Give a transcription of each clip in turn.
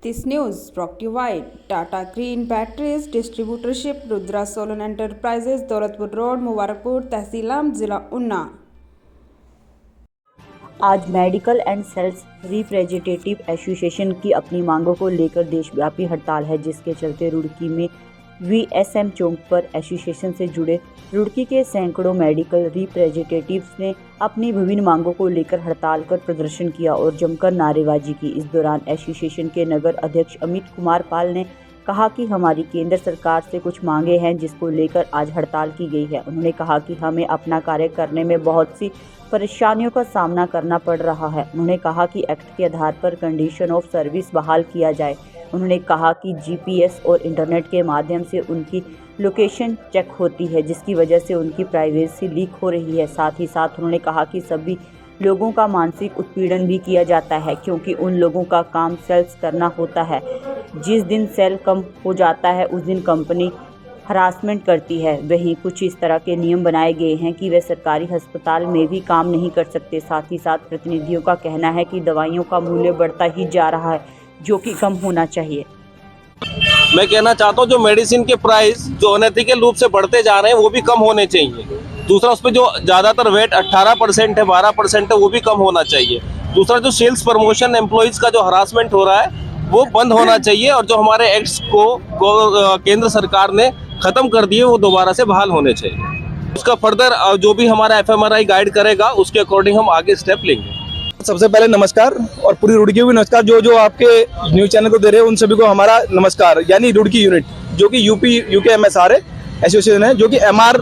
This news brought to you by Tata Green Batteries Distributorship, Rudra Solar Enterprises, Daulatpur road, Mubarakpur, तहसील आम, जिला उन्ना। आज medical and sales representative association की अपनी मांगों को लेकर देशव्यापी हड़ताल है, जिसके चलते रुड़की में वीएसएम चौक पर एसोसिएशन से जुड़े रुड़की के सैकड़ों मेडिकल रिप्रेजेंटेटिव्स ने अपनी विभिन्न मांगों को लेकर हड़ताल कर प्रदर्शन किया और जमकर नारेबाजी की। इस दौरान एसोसिएशन के नगर अध्यक्ष अमित कुमार पाल ने कहा कि हमारी केंद्र सरकार से कुछ मांगे हैं, जिसको लेकर आज हड़ताल की गई है। उन्होंने कहा कि हमें अपना कार्य करने में बहुत सी परेशानियों का सामना करना पड़ रहा है। उन्होंने कहा कि एक्ट के आधार पर कंडीशन ऑफ सर्विस बहाल किया जाए। उन्होंने कहा कि जीपीएस और इंटरनेट के माध्यम से उनकी लोकेशन चेक होती है, जिसकी वजह से उनकी प्राइवेसी लीक हो रही है। साथ ही साथ उन्होंने कहा कि सभी लोगों का मानसिक उत्पीड़न भी किया जाता है, क्योंकि उन लोगों का काम सेल्स करना होता है। जिस दिन सेल कम हो जाता है उस दिन कंपनी हरासमेंट करती है। वहीं कुछ इस तरह के नियम बनाए गए हैं कि वे सरकारी अस्पताल में भी काम नहीं कर सकते। साथ ही साथ प्रतिनिधियों का कहना है कि दवाइयों का मूल्य बढ़ता ही जा रहा है, जो कि कम होना चाहिए। मैं कहना चाहता हूँ जो मेडिसिन के प्राइस जो अनएथिकल रूप से बढ़ते जा रहे हैं वो भी कम होने चाहिए। दूसरा, उस पर जो ज़्यादातर वेट 18% है, 12% है, वो भी कम होना चाहिए। दूसरा, जो सेल्स प्रमोशन एम्प्लॉइज का जो हरासमेंट हो रहा है वो बंद होना चाहिए, और जो हमारे एक्ट्स को केंद्र सरकार ने ख़त्म कर दिए वो दोबारा से बहाल होने चाहिए। उसका फर्दर जो भी हमारा एफएमआरआई गाइड करेगा उसके अकॉर्डिंग हम आगे स्टेप लेंगे। सबसे पहले नमस्कार, और पूरी रुड़की को भी नमस्कार। जो आपके न्यूज़ चैनल को दे रहे हैं उन सभी को हमारा नमस्कार। यानी रुड़की यूनिट जो कि यूके एमएसआर एसोसिएशन है, जो कि एमआर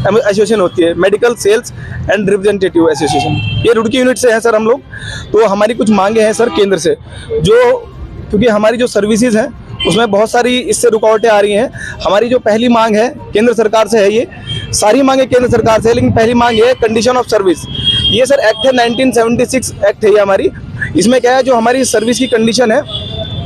एसोसिएशन होती है, medical sales and representative association. ये रुड़की यूनिट से है सर हम लोग। तो हमारी कुछ मांगे हैं सर केंद्र से, जो क्योंकि हमारी जो सर्विसेज हैं उसमें बहुत सारी इससे रुकावटें आ रही हैं। हमारी जो पहली मांग है केंद्र सरकार से है, ये सारी मांगे केंद्र सरकार से है, लेकिन पहली मांग है कंडीशन ऑफ सर्विस। ये सर एक्ट है 1976 एक्ट है ये हमारी। इसमें क्या है, जो हमारी सर्विस की कंडीशन है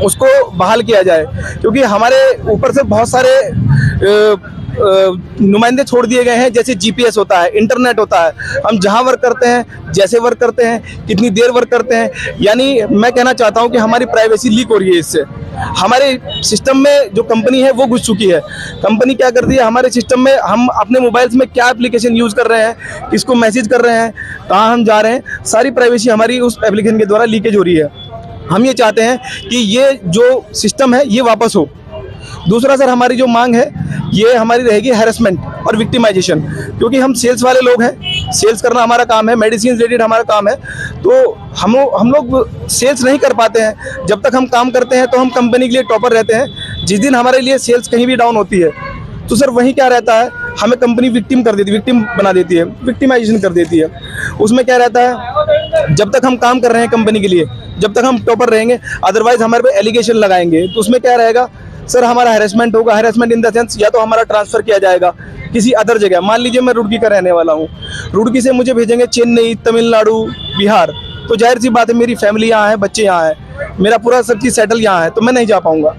उसको बहाल किया जाए, क्योंकि हमारे ऊपर से बहुत सारे नुमाइंदे छोड़ दिए गए हैं। जैसे जीपीएस होता है, इंटरनेट होता है, हम जहां वर्क करते हैं, जैसे वर्क करते हैं, कितनी देर वर्क करते हैं। यानी मैं कहना चाहता हूं कि हमारी प्राइवेसी लीक हो रही है। इससे हमारे सिस्टम में जो कंपनी है वो घुस चुकी है। कंपनी क्या करती है, हमारे सिस्टम में हम अपने मोबाइल्स में क्या एप्लीकेशन यूज़ कर रहे हैं, किसको मैसेज कर रहे हैं, कहाँ हम जा रहे हैं, सारी प्राइवेसी हमारी उस एप्लीकेशन के द्वारा लीकेज हो रही है। हम ये चाहते हैं कि ये जो सिस्टम है ये वापस हो। दूसरा सर, हमारी जो मांग है ये हमारी रहेगी हैरेसमेंट और विक्टिमाइजेशन, क्योंकि हम सेल्स वाले लोग हैं, सेल्स करना हमारा काम है, मेडिसिन रिलेटेड हमारा काम है। तो हम लोग सेल्स नहीं कर पाते हैं। जब तक हम काम करते हैं तो हम कंपनी के लिए टॉपर रहते हैं। जिस दिन हमारे लिए सेल्स कहीं भी डाउन होती है तो सर वहीं क्या रहता है, हमें कंपनी विक्टिम बना देती है, विक्टिमाइजेशन कर देती है। उसमें क्या रहता है, जब तक हम काम कर रहे हैं कंपनी के लिए, जब तक हम टॉपर रहेंगे, अदरवाइज हमारे पे एलिगेशन लगाएंगे, तो उसमें क्या रहेगा सर, हमारा हैरेसमेंट होगा। हैरेसमेंट इन द सेंस, या तो हमारा ट्रांसफ़र किया जाएगा किसी अदर जगह। मान लीजिए मैं रुड़की का रहने वाला हूँ, रुड़की से मुझे भेजेंगे चेन्नई, तमिलनाडु, बिहार, तो जाहिर सी बात है मेरी फैमिली यहाँ है, बच्चे यहाँ हैं, मेरा पूरा सब चीज़ सेटल यहाँ है, तो मैं नहीं जा पाऊँगा।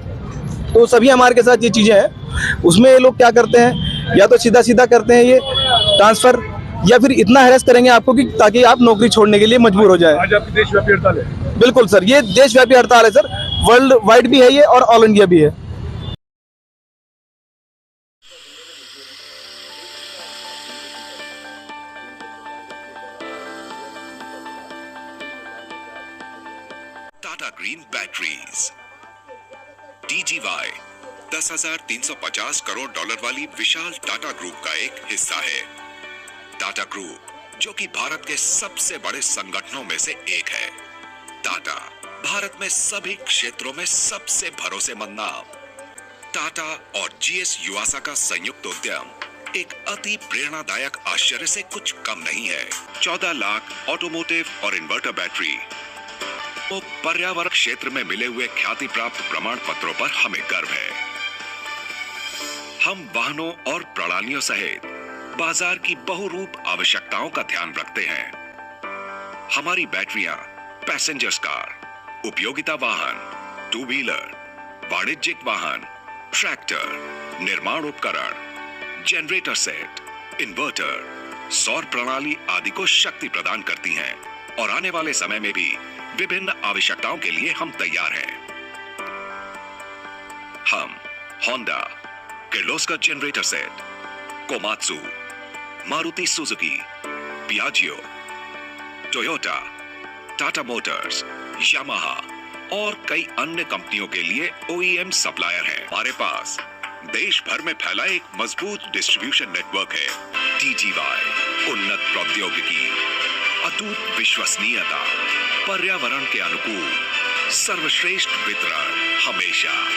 तो सभी हमारे के साथ ये चीज़ें हैं। उसमें ये लोग क्या करते हैं, या तो सीधा सीधा करते हैं ये ट्रांसफ़र, या फिर इतना हैरेस करेंगे आपको कि ताकि आप नौकरी छोड़ने के लिए मजबूर हो जाए। आज आपकी देशव्यापी हड़ताल है? बिल्कुल सर, ये देशव्यापी हड़ताल है सर, वर्ल्ड वाइड भी है ये और ऑल इंडिया भी है। Tata green batteries TGY 10,350 crore dollar वाली विशाल टाटा ग्रुप का एक हिस्सा है। टाटा ग्रुप, जो कि भारत के सबसे बड़े संगठनों में से एक है। टाटा भारत में सभी क्षेत्रों में सबसे भरोसेमंद नाम। टाटा और GS युवासा का संयुक्त उद्यम एक अति प्रेरणादायक आश्चर्य से कुछ कम नहीं है। 14 लाख ऑटोमोटिव और इन्वर्टर बैटरी, तो पर्यावरण क्षेत्र में मिले हुए ख्याति प्राप्त प्रमाण पत्रों पर हमें गर्व है। हम वाहनों और प्रणालियों सहित बाजार की बहुरूप आवश्यकताओं का ध्यान रखते हैं। हमारी बैटरियां पैसेंजर्स कार, उपयोगिता वाहन, टू व्हीलर, वाणिज्यिक वाहन, ट्रैक्टर, निर्माण उपकरण, जनरेटर सेट, इन्वर्टर, सौर प्रणाली आदि को शक्ति प्रदान करती हैं, और आने वाले समय में भी विभिन्न आवश्यकताओं के लिए हम तैयार हैं। हम Honda, Kirloskar generator set, Komatsu, Maruti Suzuki, Piaggio, Toyota, Tata Motors, Yamaha और कई अन्य कंपनियों के लिए OEM सप्लायर है। हमारे पास देश भर में फैला एक मजबूत डिस्ट्रीब्यूशन नेटवर्क है। DGY, उन्नत प्रौद्योगिकी, अटूट विश्वसनीयता, पर्यावरण के अनुकूल, सर्वश्रेष्ठ वितरण हमेशा।